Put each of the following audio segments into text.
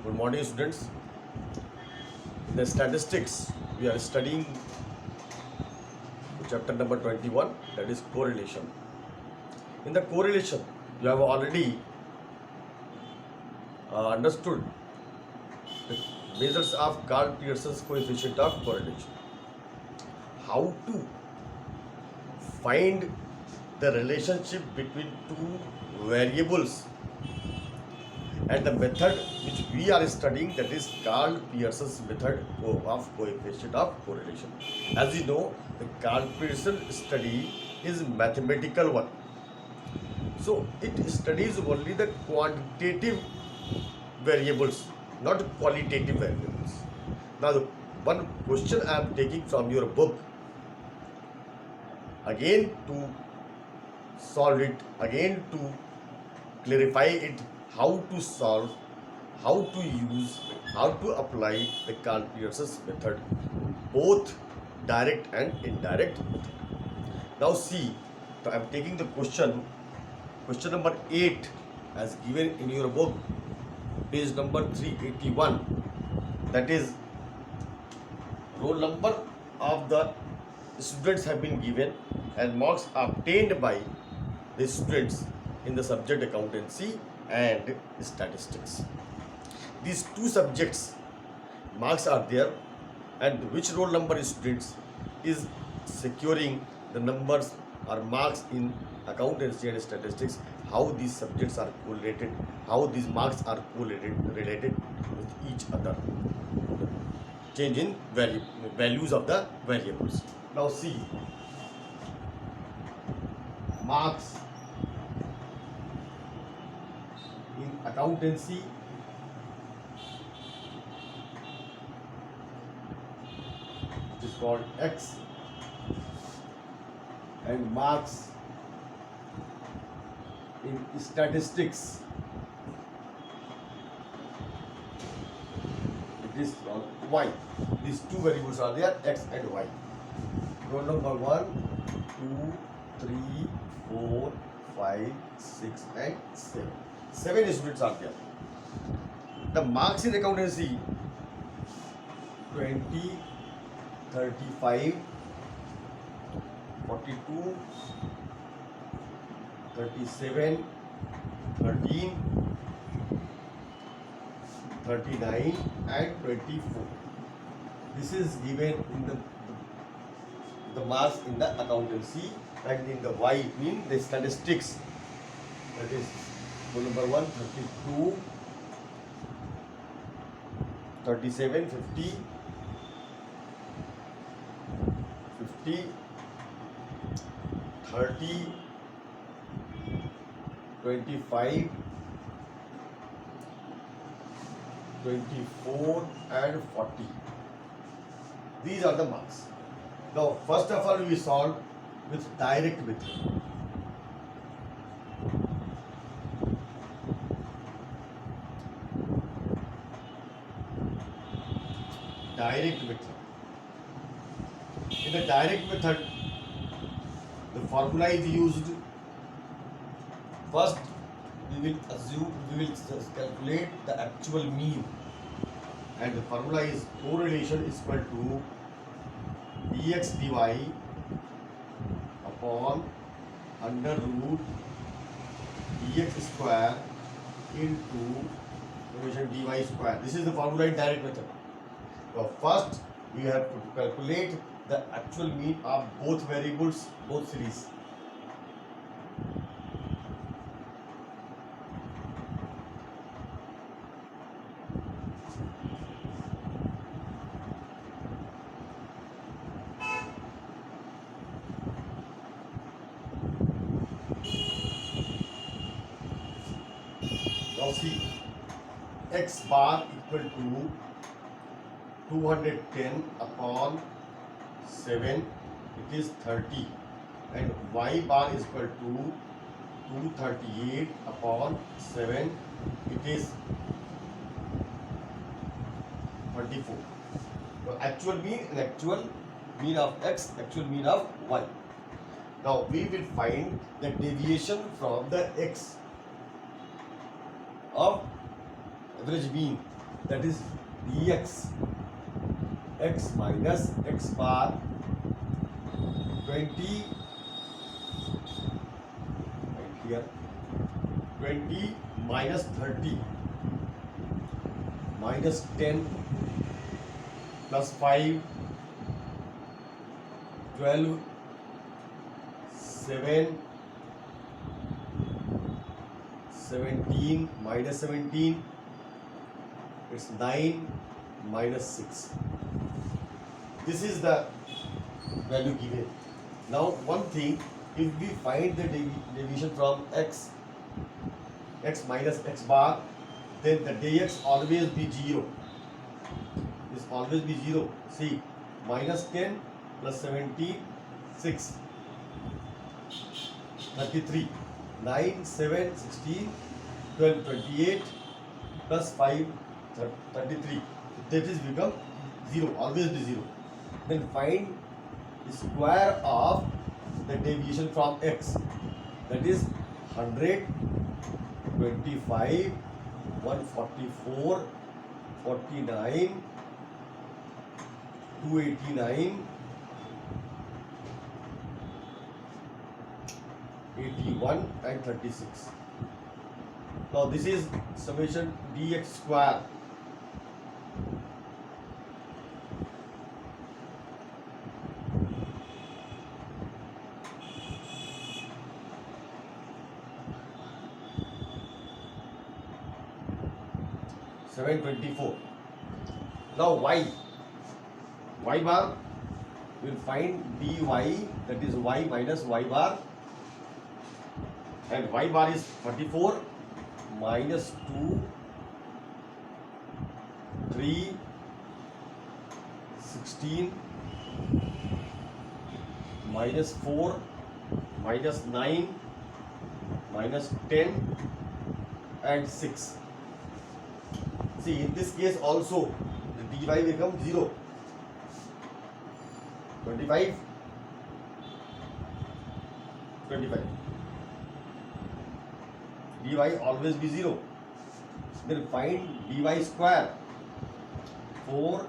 Good morning, students. In the statistics, we are studying chapter number 21, that is correlation. In the correlation, you have already understood the measures of Karl Pearson's coefficient of correlation. How to find the relationship between two variables, and the method which we are studying, that is Karl Pearson's method of coefficient of correlation. As you know, the Karl Pearson study is mathematical one. So it studies only the quantitative variables, not qualitative variables. Now the one question I am taking from your book, again to solve it, again to clarify it, how to solve, how to use, how to apply the Karl Pearson's method, both direct and indirect method. Now see, I am taking the question number 8 as given in your book, page number 381. That is, roll number of the students have been given and marks obtained by the students in the subject accountancy and statistics. These two subjects marks are there, and which roll number students is securing the numbers or marks in accountancy and statistics, how these subjects are correlated, how these marks are related with each other, change in values of the variables. Now see, marks in accountancy is called X, and marks in statistics it is called Y. These two variables are there, X and Y. Roll number 1, 2, 3, 4, 5, 6 and 7. 7 students are there. The marks in accountancy 20, 35, 42, 37, 13, 39 and 24. This is given in the marks in the accountancy, and in the Y mean the statistics. That is roll number 1, 32, 37, 50, 50, 30, 25, 24 and 40. These are the marks. Now first of all we solve with direct method. Direct method. In the direct method, the formula is used. First, we will calculate the actual mean, and the formula is correlation is equal to dx dy upon under root dx square into summation dy square. This is the formula in direct method. Now first we have to calculate the actual mean of both variables, both series. Now see, x bar equal to 210 upon 7, it is 30, and y bar is equal to 238 upon 7, it is 34. So actual mean and actual mean of x, actual mean of y. Now we will find the deviation from the x of average mean. that is dx x minus x bar 20 right here 20 minus 30 minus 10 plus 5 12 7 17 minus 17 it's 9 minus 6. This is the value given. Now one thing, if we find the deviation from x minus x bar, then the dx always be 0. This always be 0. See, minus 10 plus 17 6 33 9 7 16 12 28 plus 5 33. That is become 0, always be 0. Then find the square of the deviation from x, that is 100 25 144 49 289 81 and 36. Now this is summation dx square. $724. Now y bar, we will find dy, that is y minus y bar, and y bar is 34 minus 2 3 16 minus 4 minus 9 minus 10 and 6. See, in this case also the dy becomes 0. 25 25 dy always be 0. Then find dy square. 4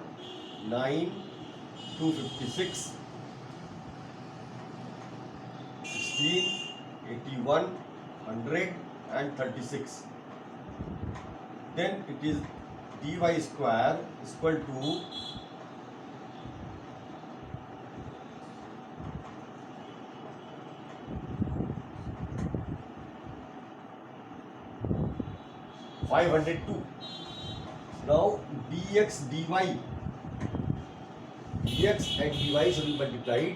9 256 16 81 100 and 36. Then it is dy square is equal to 502. Now dx and dy should be multiplied.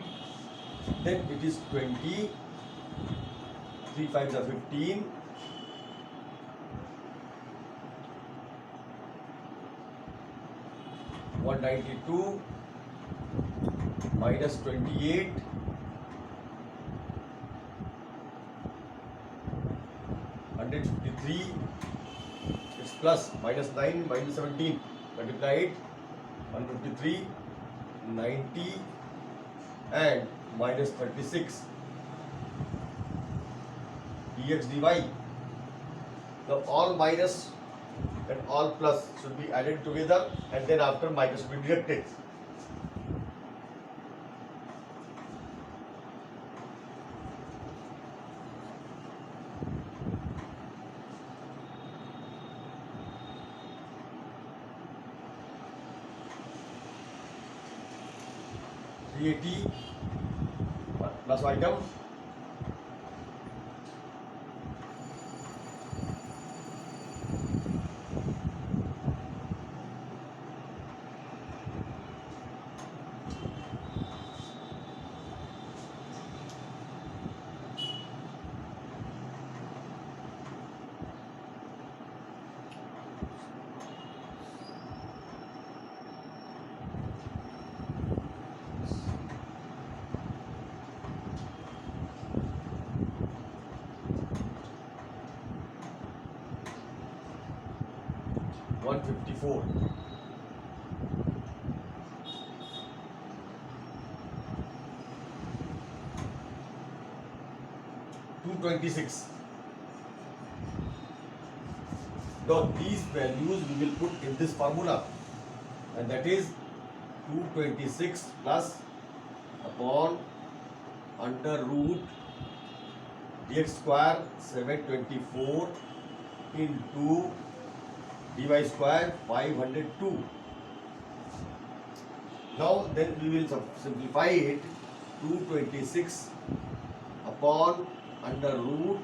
Then it is 20. 3 5s are 15. 192 minus 28 153. It's plus minus 9 minus 17 multiplied 153 90 and minus 36 dx dy. The all minus and all plus should be added together, and then after minus should be deducted. VAT plus item 154. 226. Now these values we will put in this formula, and that is 226 plus upon under root dx square 724 into dy square 502. Now then we will simplify it. 226 upon under root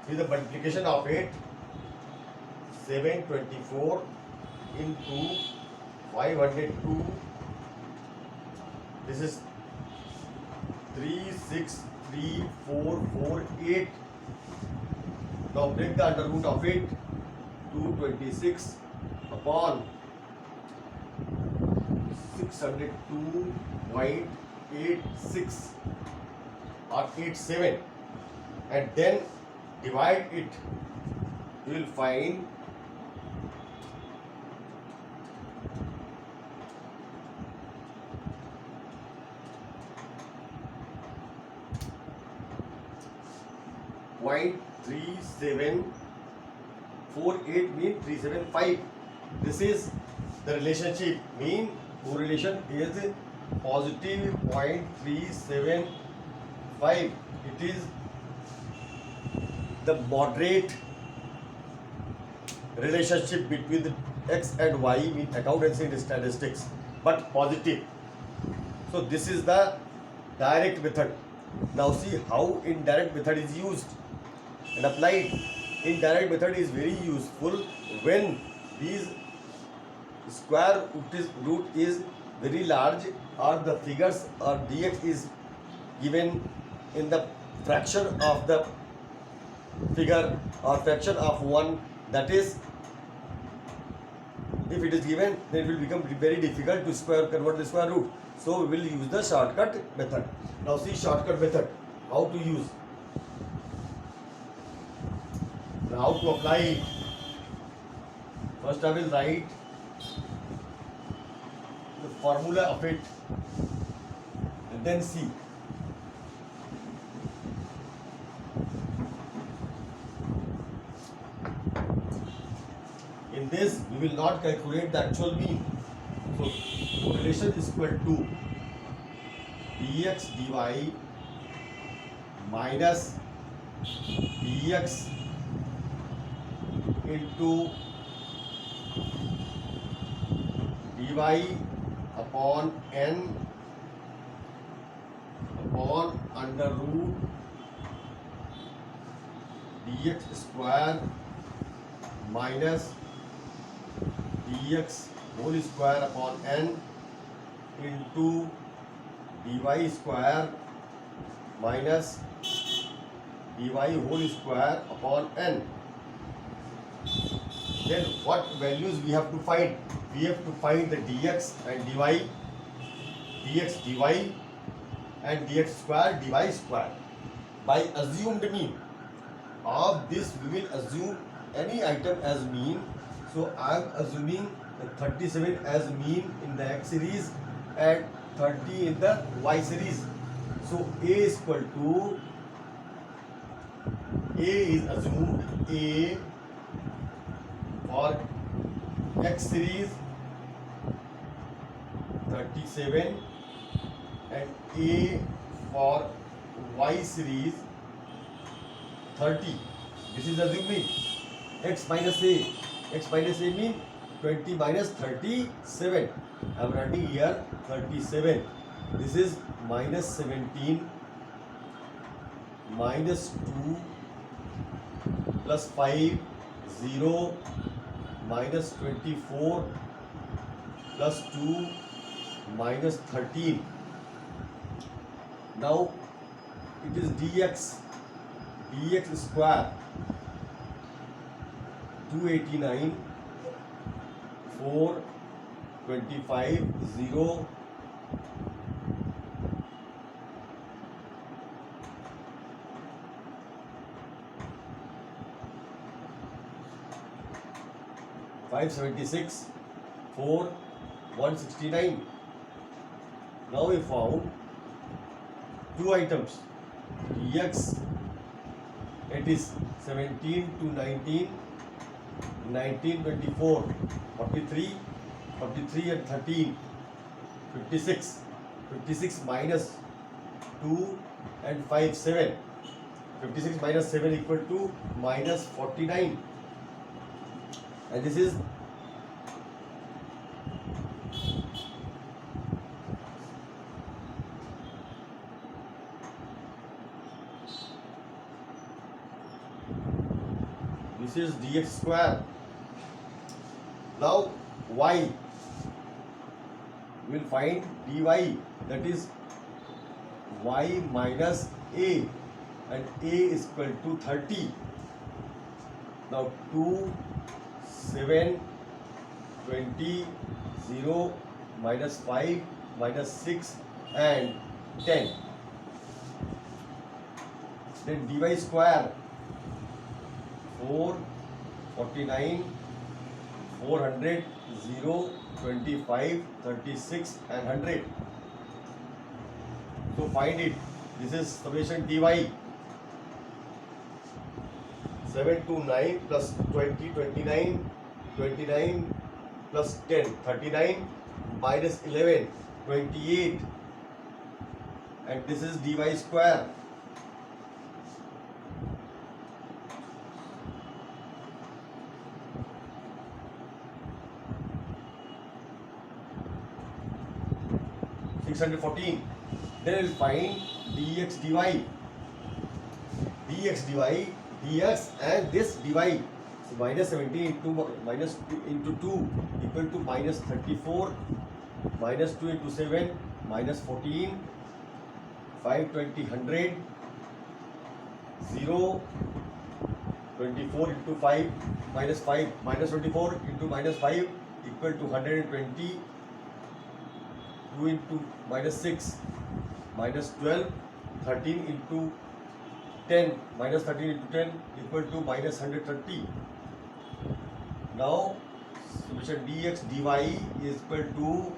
with the multiplication of it 724 into 502. This is 363,448. Now break the under root of it. 226 upon 602.86 or 87, and then divide it. You will find 0.3748 mean 375. This is the relationship. Mean correlation is positive 0.375. It is the moderate relationship between the x and y in accountancy and statistics, but positive. So this is the direct method. Now see how indirect method is used and applied. Indirect method is very useful when these square root is very large, or the figures or dx is given in the fraction of the figure or fraction of 1. That is, if it is given, then it will become very difficult to convert the square root. So we will use the shortcut method. Now see shortcut method, how to use. Now how to apply it. First I will write the formula of it, and then see. In this we will not calculate the actual mean. So correlation is equal to dx dy minus dx into dy upon n upon under root dx square minus dx whole square upon n into dy square minus dy whole square upon n. Then what values we have to find? We have to find the dx and dy, dx dy and dx square dy square by assumed mean. Of this we will assume any item as mean. So I am assuming the 37 as mean in the x series and 30 in the y series. So a is equal to, a is assumed, a for x series 37 and a for y series 30. This is assuming x minus a. X minus a mean 20 minus 37. I am writing here 37. This is minus 17 minus 2 plus 5 0 minus 24 plus 2 minus 13. Now it is dx square 289 4 25 0 576 4 169. Now we found two items dx, it is 17 to 19, 19, 24, 43, 43 and 13, 56, 56 minus 2 and 5, 7, 56 minus 7 equal to minus 49, and this is dx square. Now y, we will find dy, that is y minus a, and a is equal to 30. Now 2, 7, 20, 0, minus 5, minus 6 and 10. Then dy square, 4, 49, 400, 0, 25, 36 and 100. So find it. This is summation dy. 7 to 9 plus 20, 29, 29 plus 10, 39 minus 11, 28, and this is dy square. Then we will find dx dy, dx and this dy. So minus 17 into minus 2 into 2 equal to minus 34, minus 2 into 7, minus 14, 5, 20, 100, 0, 24 into 5, minus 5, minus 24 into minus 5 equal to 120, 2 into minus 6, minus 12, 13 into 10, minus 13 into 10 equal to minus 130. Now, solution dx dy is equal to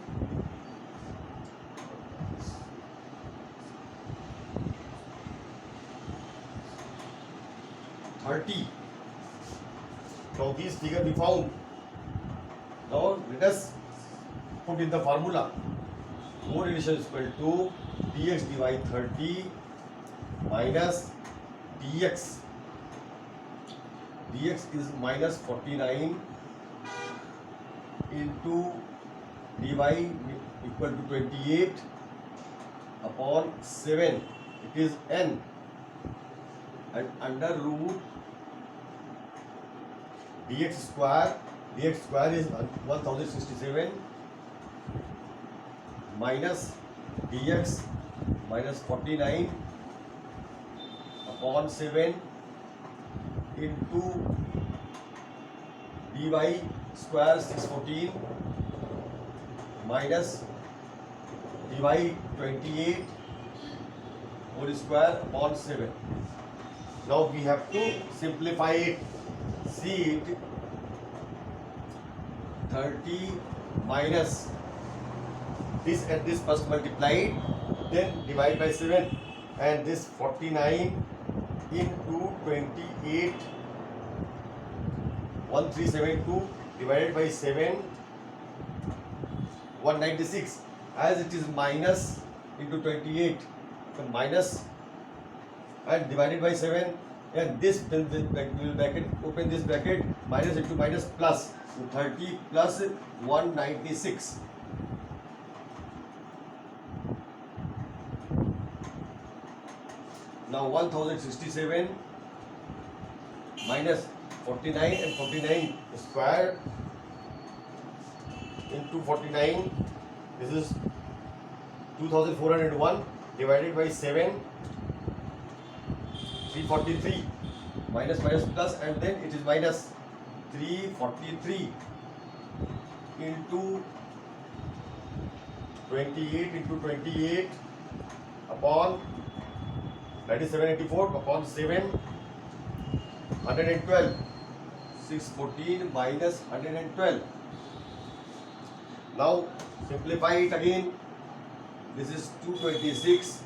30. Now, these figure we found. Now, let us put in the formula. Correlation is equal to dx dy 30 minus dx. Dx is minus 49 into dy equal to 28 upon 7. It is n, and under root dx square. Dx square is 1067 minus dx minus 49 upon 7 into dy square 614 minus dy 28 whole square upon 7. Now we have to simplify it. See it, 30 minus this and this first multiplied, then divide by 7, and this 49 into 28, 1372 divided by 7, 196. As it is minus into 28, so minus and divided by 7, and this will bracket, open this bracket, minus into minus plus, so 30 plus 196. Now 1067 minus 49 and 49 square into 49, this is 2401 divided by 7, 343, minus minus plus, and then it is minus 343 into 28 into 28 upon, that is 784 upon 7, 112, 614 minus 112. Now simplify it again. This is 226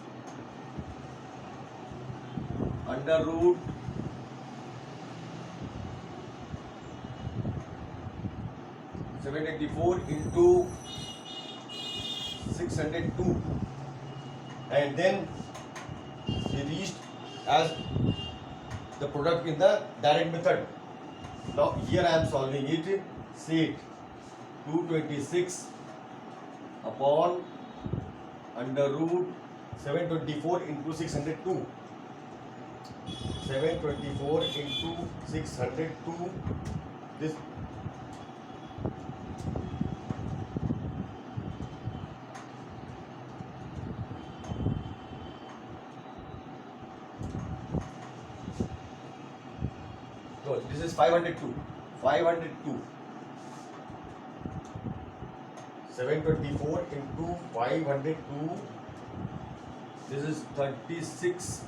under root 784 into 602, and then we reached as the product in the direct method. Now here I am solving it. Set 226 upon under root 724 into 602. 724 into 602. This so this is 502. 502. 724 into 502. This is 36.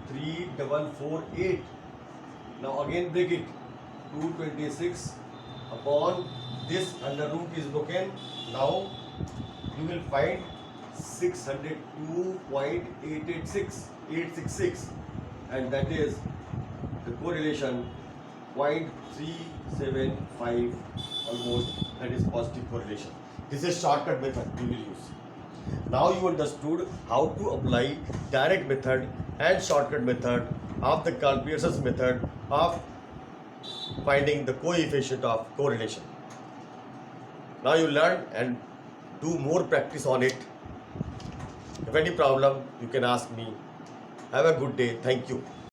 3448. Now again break it. 226 upon this under root is broken. Now you will find 602.866, and that is the correlation 0.375 almost. That is positive correlation. This is shortcut method we will use. Now you understood how to apply direct method and shortcut method of the Karl-Pearson's method of finding the coefficient of correlation. Now you learn and do more practice on it. If any problem, you can ask me. Have a good day. Thank you.